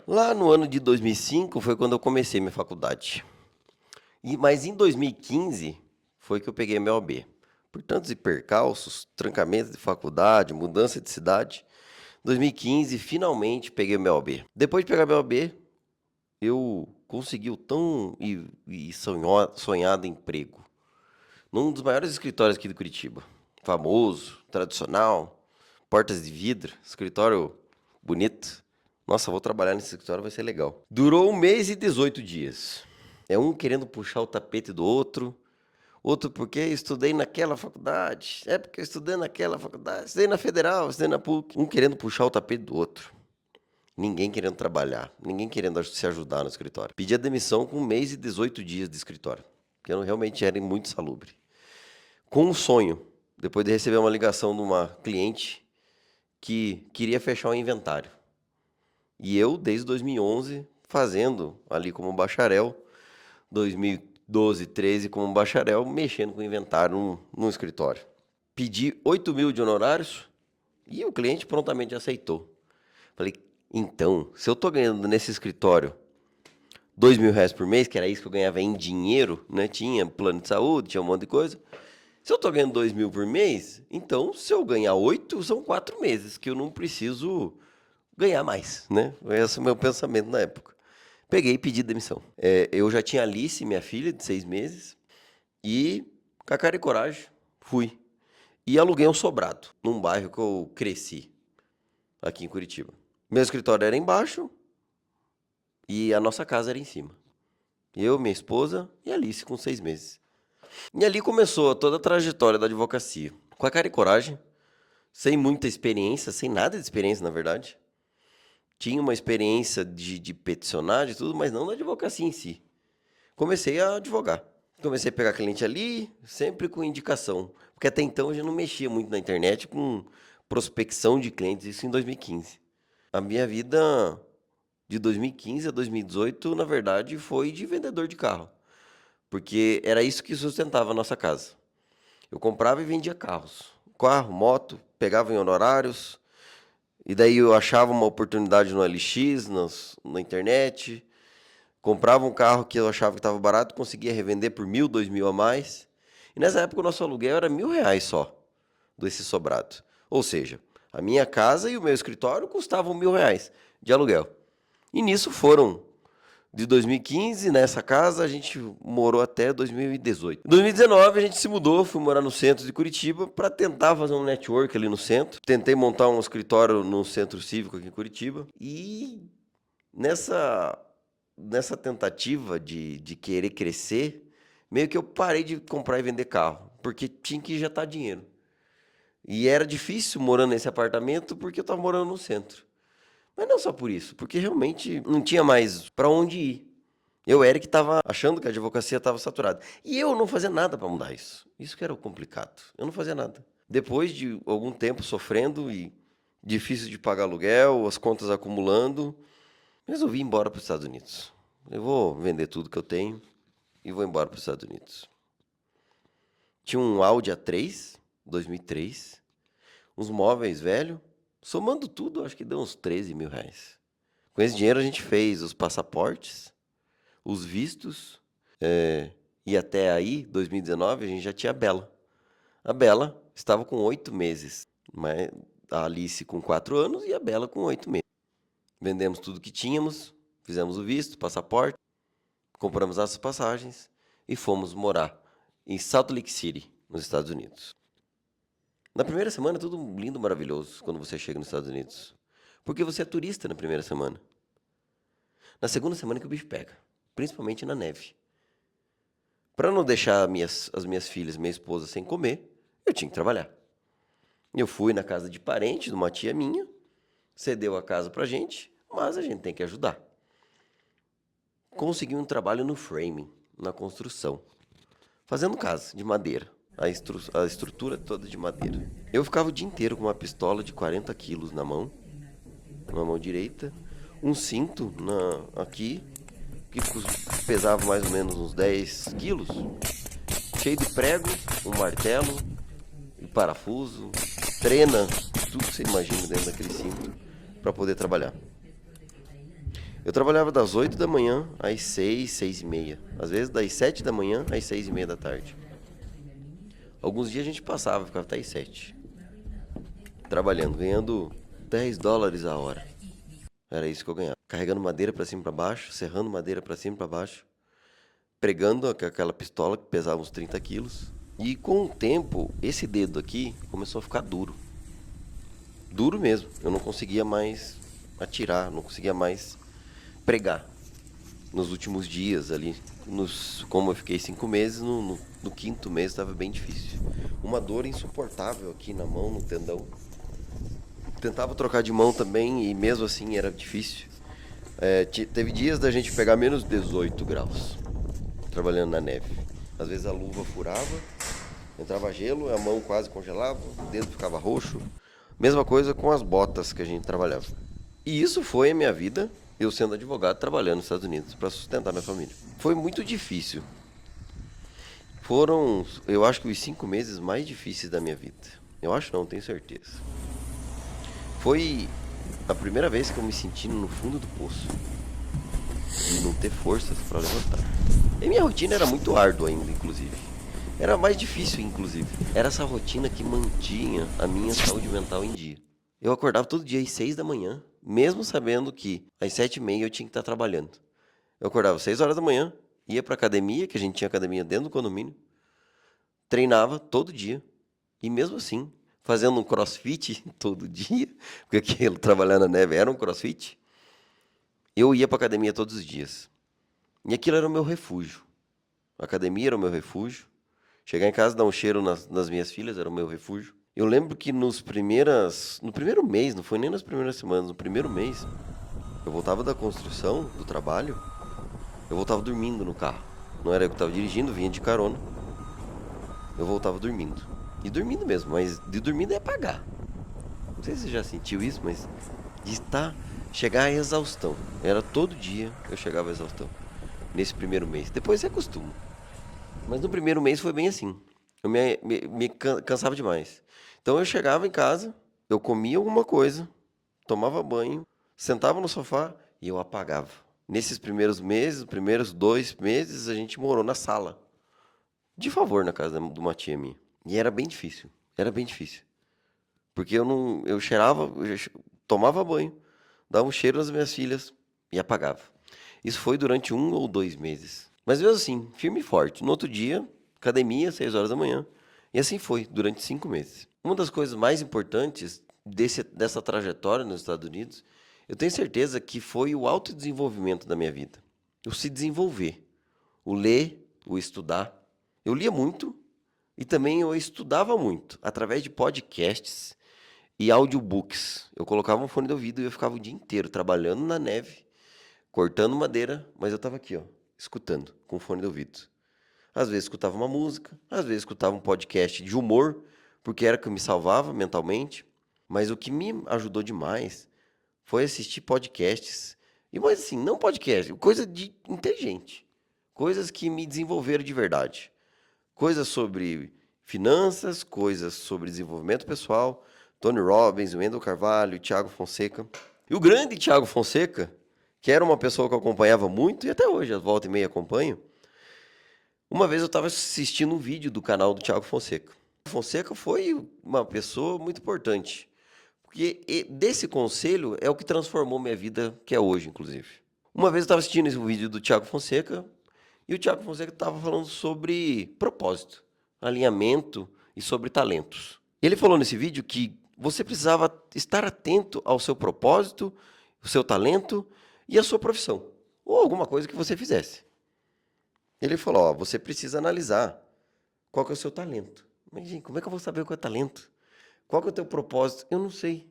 Lá no ano de 2005 foi quando eu comecei minha faculdade. Mas em 2015 foi que eu peguei meu OAB. Por tantos e percalços, trancamento de faculdade, mudança de cidade, 2015 finalmente peguei meu OAB. Depois de pegar meu OAB, eu consegui o tão sonhado emprego num dos maiores escritórios aqui de Curitiba. Famoso, tradicional, portas de vidro, escritório bonito. Nossa, vou trabalhar nesse escritório, vai ser legal. Durou 1 mês e 18 dias. É um querendo puxar o tapete do outro. Outro porque estudei naquela faculdade. É porque eu estudei naquela faculdade. Estudei na Federal, estudei na PUC. Um querendo puxar o tapete do outro. Ninguém querendo trabalhar. Ninguém querendo se ajudar no escritório. Pedi a demissão com 1 mês e 18 dias de escritório. Porque eu realmente era muito salubre. Com um sonho. Depois de receber uma ligação de uma cliente que queria fechar o inventário. E eu, desde 2011, fazendo ali como bacharel, 2012, 13 como bacharel, mexendo com inventário num escritório. Pedi 8 mil de honorários e o cliente prontamente aceitou. Falei, então, se eu estou ganhando nesse escritório 2 mil reais por mês, que era isso que eu ganhava em dinheiro, né? Tinha plano de saúde, tinha um monte de coisa. Se eu estou ganhando 2 mil por mês, então se eu ganhar 8, são 4 meses, que eu não preciso ganhar mais, né? Esse é o meu pensamento na época. Peguei e pedi demissão. Eu já tinha Alice, minha filha, de 6 meses, e com a cara e coragem, fui. E aluguei um sobrado, num bairro que eu cresci, aqui em Curitiba. Meu escritório era embaixo e a nossa casa era em cima. Eu, minha esposa e Alice, com 6 meses. E ali começou toda a trajetória da advocacia. Com a cara e coragem, sem muita experiência, sem nada de experiência, na verdade. Tinha uma experiência de peticionar, de tudo, mas não da advocacia em si. Comecei a advogar. Comecei a pegar cliente ali, sempre com indicação. Porque até então eu já não mexia muito na internet com prospecção de clientes, isso em 2015. A minha vida de 2015 a 2018, na verdade, foi de vendedor de carro. Porque era isso que sustentava a nossa casa. Eu comprava e vendia carros. Carro, moto, pegava em honorários. E daí eu achava uma oportunidade no LX, na internet. Comprava um carro que eu achava que estava barato, conseguia revender por 1.000, 2.000 a mais. E nessa época o nosso aluguel era R$ 1.000 só, desse sobrado. Ou seja, a minha casa e o meu escritório custavam R$ 1.000 de aluguel. E nisso foram, de 2015, nessa casa, a gente morou até 2018. Em 2019 a gente se mudou, fui morar no centro de Curitiba para tentar fazer um network ali no centro. Tentei montar um escritório no centro cívico aqui em Curitiba. E nessa tentativa de querer crescer, meio que eu parei de comprar e vender carro, porque tinha que injetar dinheiro. E era difícil morando nesse apartamento porque eu estava morando no centro. Mas não só por isso, porque realmente não tinha mais para onde ir. Eu, Eric, estava achando que a advocacia estava saturada. E eu não fazia nada para mudar isso. Isso que era o complicado. Eu não fazia nada. Depois de algum tempo sofrendo e difícil de pagar aluguel, as contas acumulando, resolvi ir embora para os Estados Unidos. Eu vou vender tudo que eu tenho e vou embora para os Estados Unidos. Tinha um Audi A3, 2003, uns móveis velhos. Somando tudo, acho que deu uns 13 mil reais. Com esse dinheiro a gente fez os passaportes, os vistos, e até aí, 2019, a gente já tinha a Bela. A Bela estava com 8 meses, mas a Alice com 4 anos e a Bela com 8 meses. Vendemos tudo que tínhamos, fizemos o visto, passaporte, compramos as passagens e fomos morar em Salt Lake City, nos Estados Unidos. Na primeira semana é tudo lindo, maravilhoso quando você chega nos Estados Unidos. Porque você é turista na primeira semana. Na segunda semana que o bicho pega, principalmente na neve. Para não deixar as minhas filhas, minha esposa sem comer, eu tinha que trabalhar. Eu fui na casa de parente de uma tia minha, cedeu a casa pra gente, mas a gente tem que ajudar. Consegui um trabalho no framing, na construção, fazendo casa de madeira. A estrutura toda de madeira. Eu ficava o dia inteiro com uma pistola de 40 quilos na mão direita, um cinto aqui, que pesava mais ou menos uns 10 quilos, cheio de prego, um martelo, e parafuso, trena, tudo que você imagina dentro daquele cinto, para poder trabalhar. Eu trabalhava das 8 da manhã às 6, 6 e meia. Às vezes das 7 da manhã às 6 e meia da tarde. Alguns dias a gente passava, ficava até às 7. Trabalhando, ganhando $10 a hora. Era isso que eu ganhava. Carregando madeira pra cima e pra baixo, serrando madeira pra cima e pra baixo. Pregando aquela pistola que pesava uns 30 quilos. E com o tempo, esse dedo aqui começou a ficar duro. Duro mesmo. Eu não conseguia mais atirar, não conseguia mais pregar. Nos últimos dias ali, como eu fiquei 5 meses, no quinto mês estava bem difícil. Uma dor insuportável aqui na mão, no tendão. Tentava trocar de mão também e mesmo assim era difícil. Teve dias da gente pegar menos 18 graus, trabalhando na neve. Às vezes a luva furava, entrava gelo, a mão quase congelava, o dedo ficava roxo. Mesma coisa com as botas que a gente trabalhava. E isso foi a minha vida, eu sendo advogado, trabalhando nos Estados Unidos para sustentar minha família. Foi muito difícil. Foram, eu acho que os 5 meses mais difíceis da minha vida. Eu acho não, tenho certeza. Foi a primeira vez que eu me senti no fundo do poço. De não ter forças para levantar. E minha rotina era muito árdua ainda, inclusive. Era mais difícil, inclusive. Era essa rotina que mantinha a minha saúde mental em dia. Eu acordava todo dia às 6 da manhã, mesmo sabendo que às 7h30 eu tinha que estar trabalhando. Eu acordava às 6 horas da manhã, ia para academia, que a gente tinha academia dentro do condomínio, treinava todo dia. E mesmo assim, fazendo um crossfit todo dia, porque aquilo, trabalhar na neve era um crossfit, eu ia para academia todos os dias. E aquilo era o meu refúgio. A academia era o meu refúgio. Chegar em casa, dar um cheiro nas minhas filhas era o meu refúgio. Eu lembro que no primeiro mês, não foi nem nas primeiras semanas, no primeiro mês, eu voltava da construção, do trabalho, eu voltava dormindo no carro. Não era eu que estava dirigindo, vinha de carona. Eu voltava dormindo. E dormindo mesmo, mas de dormindo é pagar. Não sei se você já sentiu isso, mas chegar à exaustão. Era todo dia eu chegava à exaustão. Nesse primeiro mês. Depois você acostuma. Mas no primeiro mês foi bem assim. Eu me cansava demais. Então eu chegava em casa, eu comia alguma coisa, tomava banho, sentava no sofá e eu apagava. Nesses primeiros meses, os primeiros 2 meses, a gente morou na sala. De favor, na casa de uma tia minha. E era bem difícil. Era bem difícil. Porque eu cheirava, tomava banho, dava um cheiro nas minhas filhas e apagava. Isso foi durante 1 ou 2 meses. Mas mesmo assim, firme e forte. No outro dia, academia, 6 horas da manhã. E assim foi, durante 5 meses. Uma das coisas mais importantes dessa trajetória nos Estados Unidos, eu tenho certeza que foi o autodesenvolvimento da minha vida. O se desenvolver. O ler, o estudar. Eu lia muito e também eu estudava muito, através de podcasts e audiobooks. Eu colocava um fone de ouvido e eu ficava o dia inteiro trabalhando na neve, cortando madeira, mas eu estava aqui, ó, escutando, com fone de ouvido. Às vezes escutava uma música, às vezes escutava um podcast de humor, porque era que me salvava mentalmente. Mas o que me ajudou demais foi assistir podcasts. Mas assim, não podcast, coisa de inteligente. Coisas que me desenvolveram de verdade. Coisas sobre finanças, coisas sobre desenvolvimento pessoal. Tony Robbins, Wendell Carvalho, Thiago Fonseca. E o grande Thiago Fonseca, que era uma pessoa que eu acompanhava muito, e até hoje, a volta e meia acompanho. Uma vez eu estava assistindo um vídeo do canal do Thiago Fonseca. O Fonseca foi uma pessoa muito importante. Porque desse conselho é o que transformou minha vida, que é hoje, inclusive. Uma vez eu estava assistindo esse vídeo do Thiago Fonseca, e o Thiago Fonseca estava falando sobre propósito, alinhamento e sobre talentos. Ele falou nesse vídeo que você precisava estar atento ao seu propósito, o seu talento e a sua profissão, ou alguma coisa que você fizesse. Ele falou, ó, você precisa analisar qual que é o seu talento. Mas, gente, como é que eu vou saber qual é o talento? Qual que é o teu propósito? Eu não sei.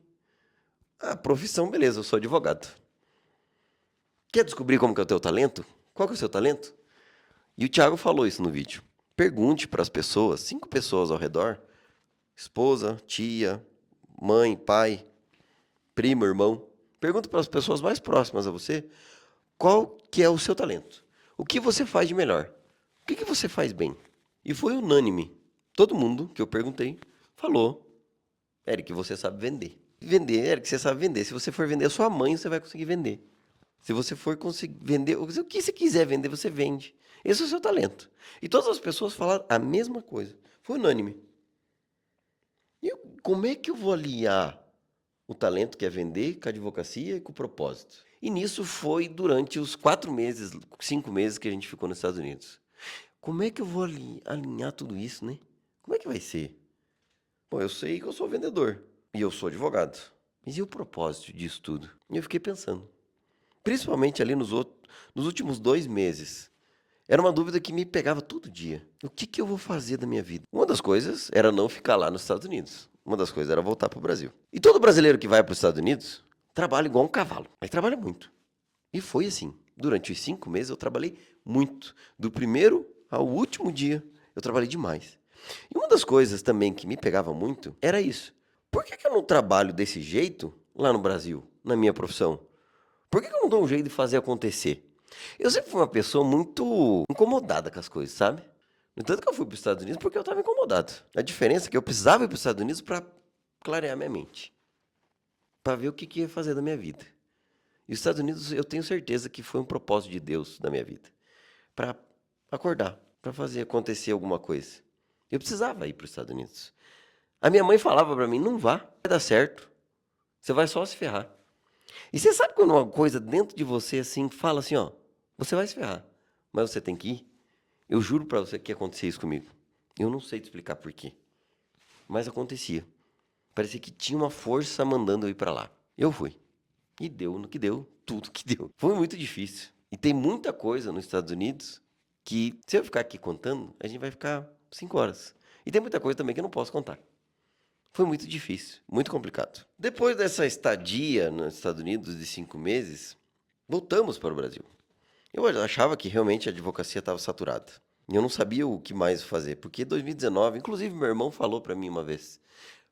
Ah, profissão, beleza, eu sou advogado. Quer descobrir como que é o teu talento? Qual que é o seu talento? E o Thiago falou isso no vídeo. Pergunte para as pessoas, 5 pessoas ao redor, esposa, tia, mãe, pai, primo, irmão. Pergunte para as pessoas mais próximas a você qual que é o seu talento. O que você faz de melhor? O que você faz bem? E foi unânime. Todo mundo que eu perguntei falou, Eric, você sabe vender. Vender, Eric, você sabe vender. Se você for vender a sua mãe, você vai conseguir vender. Se você for conseguir vender, o que você quiser vender, você vende. Esse é o seu talento. E todas as pessoas falaram a mesma coisa. Foi unânime. Como é que eu vou aliar o talento que é vender com a advocacia e com o propósito? E nisso foi durante os 4 meses, 5 meses que a gente ficou nos Estados Unidos. Como é que eu vou alinhar tudo isso, né? Como é que vai ser? Bom, eu sei que eu sou vendedor e eu sou advogado. Mas e o propósito disso tudo? E eu fiquei pensando. Principalmente ali nos últimos 2 meses. Era uma dúvida que me pegava todo dia. O que eu vou fazer da minha vida? Uma das coisas era não ficar lá nos Estados Unidos. Uma das coisas era voltar para o Brasil. E todo brasileiro que vai para os Estados Unidos trabalha igual um cavalo. Mas trabalha muito. E foi assim. Durante os 5 meses eu trabalhei muito. Do primeiro ao último dia eu trabalhei demais. E uma das coisas também que me pegava muito era isso. Por que eu não trabalho desse jeito lá no Brasil, na minha profissão? Por que eu não dou um jeito de fazer acontecer? Eu sempre fui uma pessoa muito incomodada com as coisas, sabe? No tanto que eu fui para os Estados Unidos porque eu estava incomodado. A diferença é que eu precisava ir para os Estados Unidos para clarear minha mente, para ver o que ia fazer da minha vida. E os Estados Unidos eu tenho certeza que foi um propósito de Deus na minha vida, para acordar, para fazer acontecer alguma coisa. Eu precisava ir para os Estados Unidos. A minha mãe falava para mim, não vá, vai dar certo, você vai só se ferrar. E você sabe quando uma coisa dentro de você assim fala assim, ó, você vai se ferrar, mas você tem que ir? Eu juro pra você que ia acontecer isso comigo. Eu não sei te explicar por quê, mas acontecia. Parecia que tinha uma força mandando eu ir pra lá. Eu fui. E deu no que deu, tudo que deu. Foi muito difícil. E tem muita coisa nos Estados Unidos que, se eu ficar aqui contando, a gente vai ficar 5 horas. E tem muita coisa também que eu não posso contar. Foi muito difícil, muito complicado. Depois dessa estadia nos Estados Unidos de 5 meses, voltamos para o Brasil. Eu achava que realmente a advocacia estava saturada. E eu não sabia o que mais fazer, porque 2019, inclusive meu irmão falou para mim uma vez,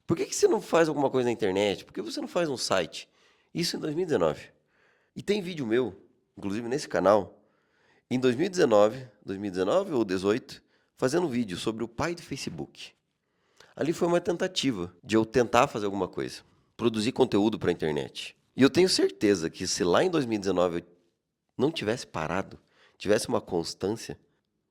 por que você não faz alguma coisa na internet? Por que você não faz um site? Isso em 2019. E tem vídeo meu, inclusive nesse canal, em 2019 ou 2018, fazendo um vídeo sobre o pai do Facebook. Ali foi uma tentativa de eu tentar fazer alguma coisa, produzir conteúdo para a internet. E eu tenho certeza que se lá em 2019 eu não tivesse parado, tivesse uma constância,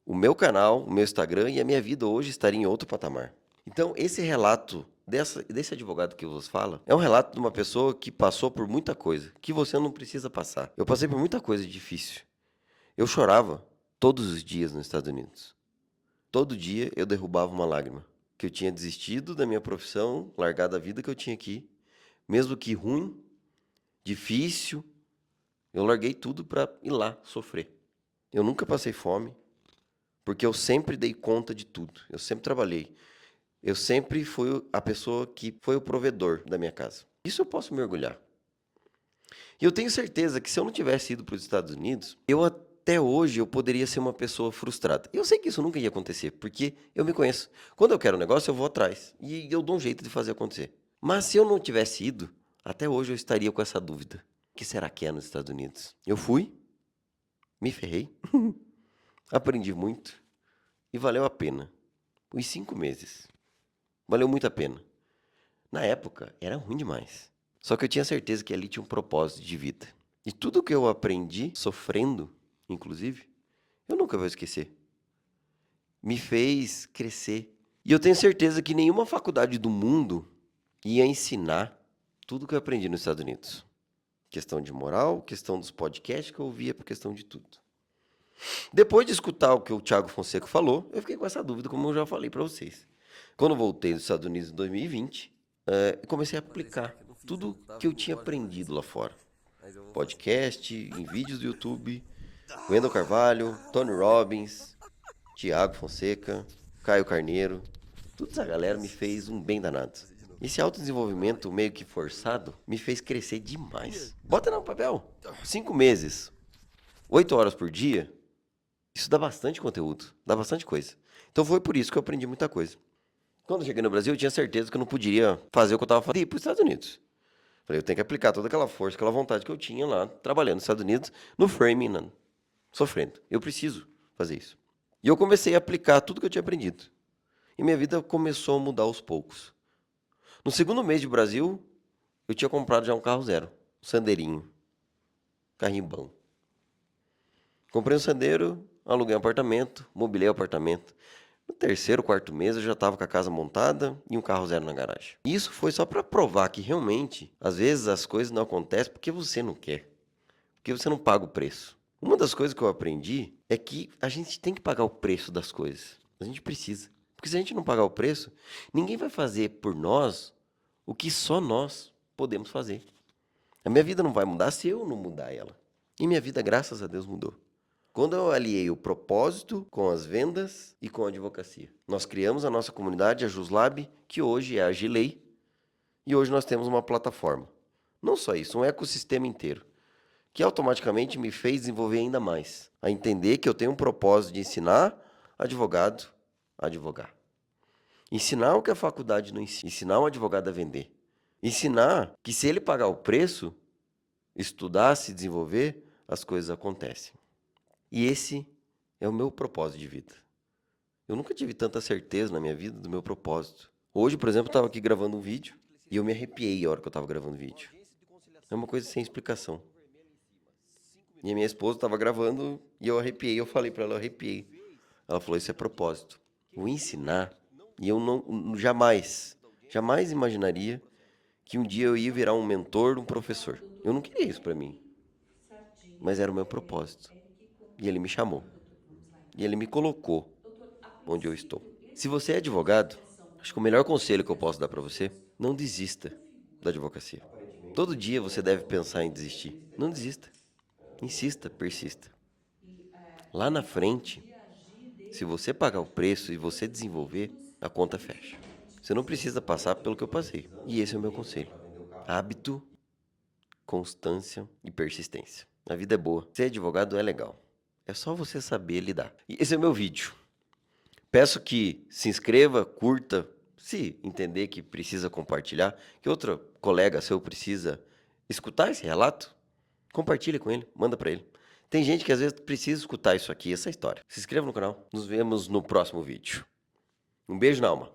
o meu canal, o meu Instagram e a minha vida hoje estaria em outro patamar. Então, esse relato desse advogado que vos fala é um relato de uma pessoa que passou por muita coisa, que você não precisa passar. Eu passei por muita coisa difícil. Eu chorava todos os dias nos Estados Unidos. Todo dia eu derrubava uma lágrima. Que eu tinha desistido da minha profissão, largado a vida que eu tinha aqui, mesmo que ruim, difícil, eu larguei tudo para ir lá sofrer. Eu nunca passei fome, porque eu sempre dei conta de tudo. Eu sempre trabalhei. Eu sempre fui a pessoa que foi o provedor da minha casa. Isso eu posso me orgulhar. E eu tenho certeza que se eu não tivesse ido para os Estados Unidos, até hoje eu poderia ser uma pessoa frustrada. Eu sei que isso nunca ia acontecer, porque eu me conheço. Quando eu quero um negócio, eu vou atrás. E eu dou um jeito de fazer acontecer. Mas se eu não tivesse ido, até hoje eu estaria com essa dúvida. O que será que é nos Estados Unidos? Eu fui, me ferrei, aprendi muito e valeu a pena. Os 5 meses. Valeu muito a pena. Na época, era ruim demais. Só que eu tinha certeza que ali tinha um propósito de vida. E tudo que eu aprendi, sofrendo, inclusive, eu nunca vou esquecer. Me fez crescer. E eu tenho certeza que nenhuma faculdade do mundo ia ensinar tudo que eu aprendi nos Estados Unidos. Questão de moral, questão dos podcasts que eu ouvia, por questão de tudo. Depois de escutar o que o Thiago Fonseca falou, eu fiquei com essa dúvida, como eu já falei para vocês. Quando eu voltei dos Estados Unidos em 2020, eu comecei a aplicar tudo que eu tinha aprendido lá fora. Podcast, em vídeos do YouTube, Wendel Carvalho, Tony Robbins, Thiago Fonseca, Caio Carneiro. Toda essa galera me fez um bem danado. Esse autodesenvolvimento meio que forçado me fez crescer demais. Bota no papel. 5 meses, 8 horas por dia, isso dá bastante conteúdo, dá bastante coisa. Então foi por isso que eu aprendi muita coisa. Quando eu cheguei no Brasil, eu tinha certeza que eu não podia fazer o que eu estava fazendo e ir para os Estados Unidos. Falei, eu tenho que aplicar toda aquela força, aquela vontade que eu tinha lá, trabalhando nos Estados Unidos, no framing, sofrendo. Eu preciso fazer isso. E eu comecei a aplicar tudo que eu tinha aprendido. E minha vida começou a mudar aos poucos. No segundo mês de Brasil, eu tinha comprado já um carro zero, um Sandeirinho. carrinho bom. Comprei um Sandero, aluguei um apartamento, mobilei o apartamento. No terceiro, quarto mês, eu já estava com a casa montada e um carro zero na garagem. Isso foi só para provar que realmente, às vezes, as coisas não acontecem porque você não quer. Porque você não paga o preço. Uma das coisas que eu aprendi é que a gente tem que pagar o preço das coisas. A gente precisa. Porque se a gente não pagar o preço, ninguém vai fazer por nós o que só nós podemos fazer. A minha vida não vai mudar se eu não mudar ela. E minha vida, graças a Deus, mudou. Quando eu aliei o propósito com as vendas e com a advocacia. Nós criamos a nossa comunidade, a JusLab, que hoje é a Gilei, e hoje nós temos uma plataforma. Não só isso, um ecossistema inteiro, que automaticamente me fez desenvolver ainda mais, a entender que eu tenho um propósito de ensinar advogado a advogar. Ensinar o que a faculdade não ensina, ensinar um advogado a vender. Ensinar que se ele pagar o preço, estudar, se desenvolver, as coisas acontecem. E esse é o meu propósito de vida. Eu nunca tive tanta certeza na minha vida do meu propósito. Hoje, por exemplo, eu estava aqui gravando um vídeo e eu me arrepiei a hora que eu estava gravando o vídeo. É uma coisa sem explicação. E a minha esposa estava gravando e eu arrepiei. Eu falei para ela, eu arrepiei. Ela falou, isso é propósito. O ensinar. E eu jamais imaginaria que um dia eu ia virar um mentor, um professor. Eu não queria isso para mim. Mas era o meu propósito. E ele me chamou. E ele me colocou onde eu estou. Se você é advogado, acho que o melhor conselho que eu posso dar para você, não desista da advocacia. Todo dia você deve pensar em desistir. Não desista. Insista, persista. Lá na frente, se você pagar o preço e você desenvolver, a conta fecha. Você não precisa passar pelo que eu passei. E esse é o meu conselho. Hábito, constância e persistência. A vida é boa. Ser advogado é legal. É só você saber lidar. E esse é o meu vídeo. Peço que se inscreva, curta, se entender que precisa compartilhar, que outro colega seu precisa escutar esse relato, compartilha com ele, manda para ele. Tem gente que às vezes precisa escutar isso aqui, essa história. Se inscreva no canal. Nos vemos no próximo vídeo. Um beijo na alma.